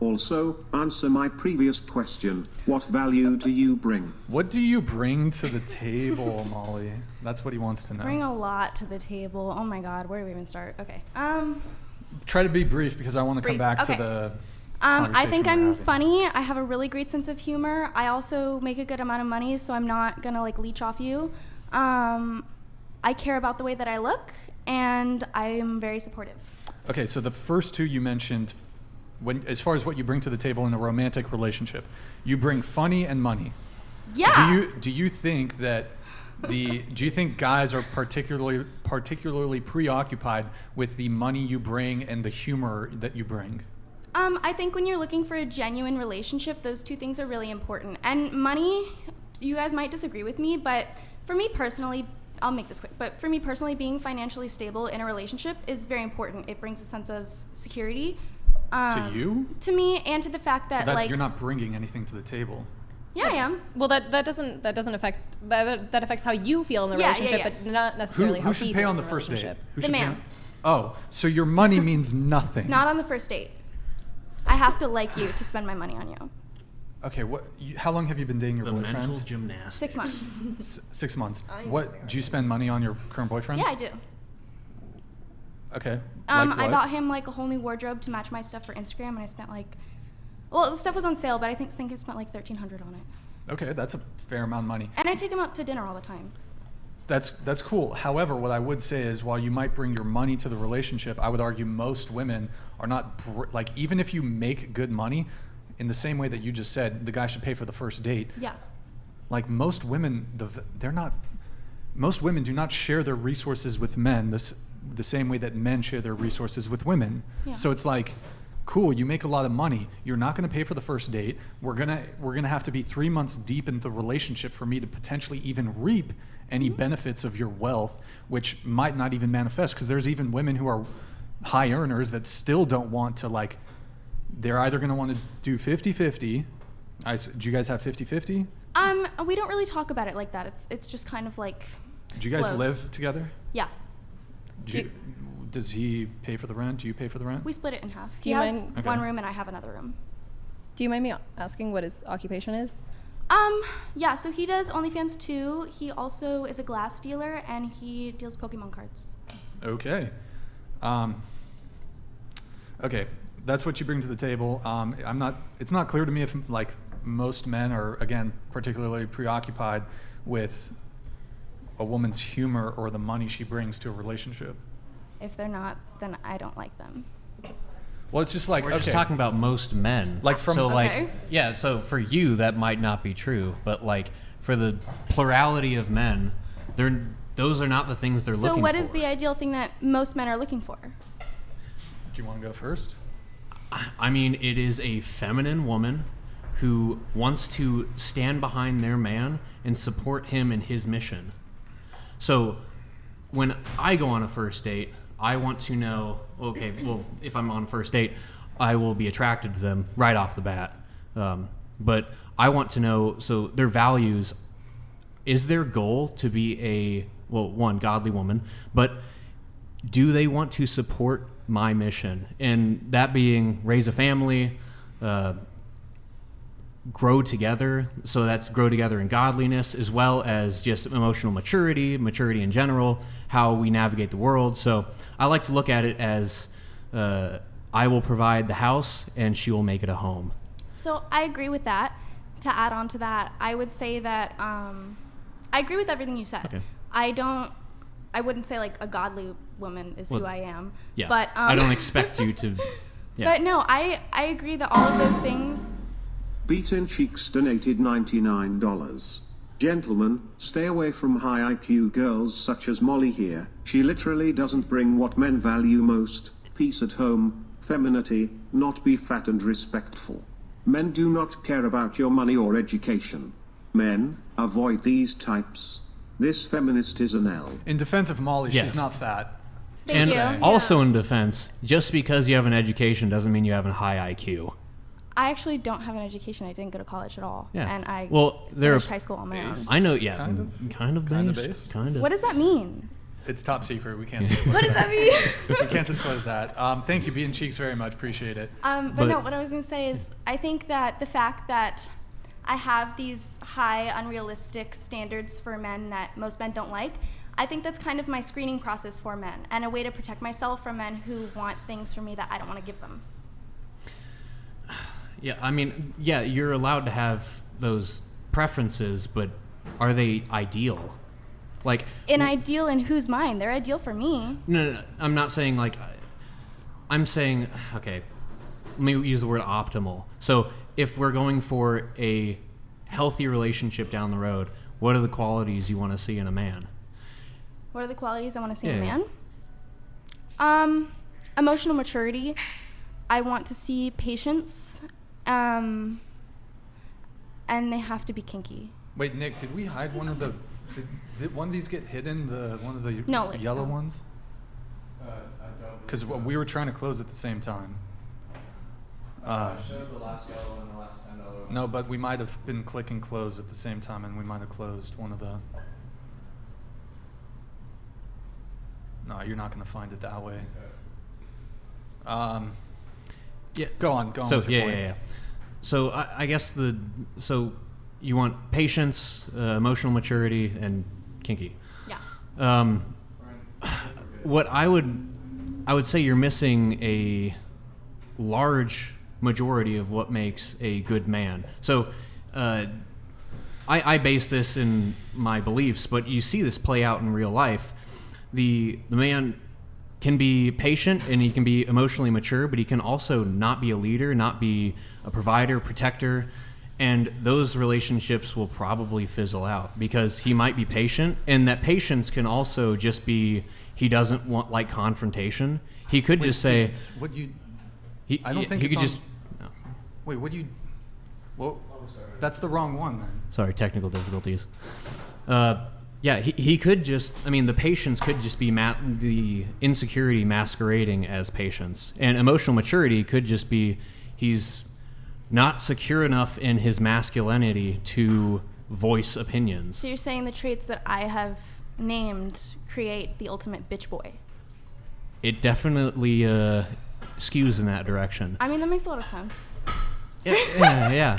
Also, answer my previous question. What value do you bring? What do you bring to the table, Molly? That's what he wants to know. Bring a lot to the table. Oh my God, where do we even start? Okay. Try to be brief because I want to come back to the I think conversation we're I'm having. funny. I have a really great sense of humor. I also make a good amount of money, so I'm not gonna like leech off you. I care about the way that I look, and I'm very supportive. Okay, so the first two you mentioned, as far as what you bring to the table in a romantic relationship, you bring funny and money. Yeah. Do you think that do you think guys are particularly preoccupied with the money you bring and the humor that you bring? I think when you're looking for a genuine relationship, those two things are really important. And money, you guys might disagree with me, but for me personally, I'll make this quick, but for me personally, being financially stable in a relationship is very important. It brings a sense of security. To you? To me, and to the fact that, So like, you're not bringing anything to the table. Yeah, I am. Well, that doesn't affect that affects how you feel in the relationship, but not necessarily how who should he pay feels on in the first date? relationship. Who The should pay man. Oh, so your money means nothing. Not on the first date. I have to like you to spend my money on you. Okay, how long have you been dating your The boyfriend? mental gymnastics. 6 months. 6 months. What, do you spend money on your current boyfriend? Yeah, I do. Okay. I Like what? bought him like a whole new wardrobe to match my stuff for Instagram, and I spent well, the stuff was on sale, but I think I spent like $1,300 on it. Okay, that's a fair amount of money. And I take him out to dinner all the time. That's cool. However, what I would say is, while you might bring your money to the relationship, I would argue most women are not like, even if you make good money, in the same way that you just said, the guy should pay for the first date. Yeah. Like most women, most women do not share their resources with men the same way that men share their resources with women. Yeah. So it's like, cool, you make a lot of money. You're not going to pay for the first date. We're gonna have to be 3 months deep into the relationship for me to potentially even reap any benefits of your wealth, which might not even manifest, because there's even women who are high earners that still don't want to, like, they're either going to want to do 50-50. Do you guys have 50-50? We don't really talk about it like that. It's just kind of like Do you guys flows. live together? Yeah. Does he pay for the rent? Do you pay for the rent? We split it in half. Do He you has mind- Okay. one room and I have another room. Do you mind me asking what his occupation is? Yeah, so he does OnlyFans too. He also is a glass dealer, and he deals Pokemon cards. Okay. Okay, that's what you bring to the table. It's not clear to me if, like, most men are, again, particularly preoccupied with a woman's humor or the money she brings to a relationship. If they're not, then I don't like them. Well, it's just like, We're okay, just talking about most men. Like from- so like Okay. yeah, so for you that might not be true, but like for the plurality of men, those are not the things they're looking for. So what is the ideal thing that most men are looking for? do you want to go first? I mean, it is a feminine woman who wants to stand behind their man and support him in his mission. So when I go on a first date, I want to know, okay, well, if I'm on a first date, I will be attracted to them right off the bat. But I want to know, so their values, is their goal to be one, godly woman, but do they want to support my mission? And that being raise a family, grow together. So that's grow together in godliness, as well as just emotional maturity in general, how we navigate the world. So I like to look at it as I will provide the house and she will make it a home. So I agree with that. To add on to that, I would say that I agree with everything you said. Okay. I wouldn't say like a godly woman is who I am. Yeah, But I don't expect you to. Yeah. But no, I agree that all of those things. Beaten Cheeks donated $99. Gentlemen, stay away from high IQ girls such as Molly here. She literally doesn't bring what men value most: peace at home, femininity, not be fat and respectful. Men do not care about your money or education. Men, avoid these types. This feminist is an L. In defense of Molly, Yes. she's not fat. Thank And you. also in defense, just because you have an education doesn't mean you have a high IQ. I actually don't have an education. I didn't go to college at all. Yeah. And I Well, there finished are- high school on my own. Based. I know, yeah, Kind of kind of Kinda based, based. kind of. What does that mean? It's top secret. We can't disclose What does that mean? We can't disclose that. Thank you, Bean Cheeks, very much. Appreciate it. But no, what I was going to say is I think that the fact that I have these high, unrealistic standards for men that most men don't like, I think that's kind of my screening process for men and a way to protect myself from men who want things from me that I don't want to give them. Yeah, I mean, yeah, you're allowed to have those preferences, but are they ideal? Like Ideal in whose mind? They're ideal for me. No, I'm not saying like. I'm saying, okay, let me use the word optimal. So if we're going for a healthy relationship down the road, what are the qualities you want to see in a man? What are the qualities I want to see in a man? Emotional maturity. I want to see patience. And they have to be kinky. Wait, Nick, did we hide one of the... Did one of these get hidden? One of the yellow ones? Because we were trying to close at the same time. Showed the last yellow and the last $10 one. No, but we might have been clicking close at the same time, and we might have closed one of the... No, you're not going to find it that way. Yeah. Go on So with your point. yeah. So I guess so you want patience, emotional maturity, and kinky. Yeah. What I would say you're missing a large majority of what makes a good man. So I base this in my beliefs, but you see this play out in real life. The man can be patient and he can be emotionally mature, but he can also not be a leader, not be a provider, protector, and those relationships will probably fizzle out because he might be patient, and that patience can also just be he doesn't want like confrontation. He could just say, "What you?" I don't think he could just. No. Wait, what do you? Well, that's the wrong one, man. Sorry, technical difficulties. Yeah, he could just, I mean, the patience could just be the insecurity masquerading as patience. And emotional maturity could just be he's not secure enough in his masculinity to voice opinions. So you're saying the traits that I have named create the ultimate bitch boy? It definitely skews in that direction. I mean, that makes a lot of sense. Yeah.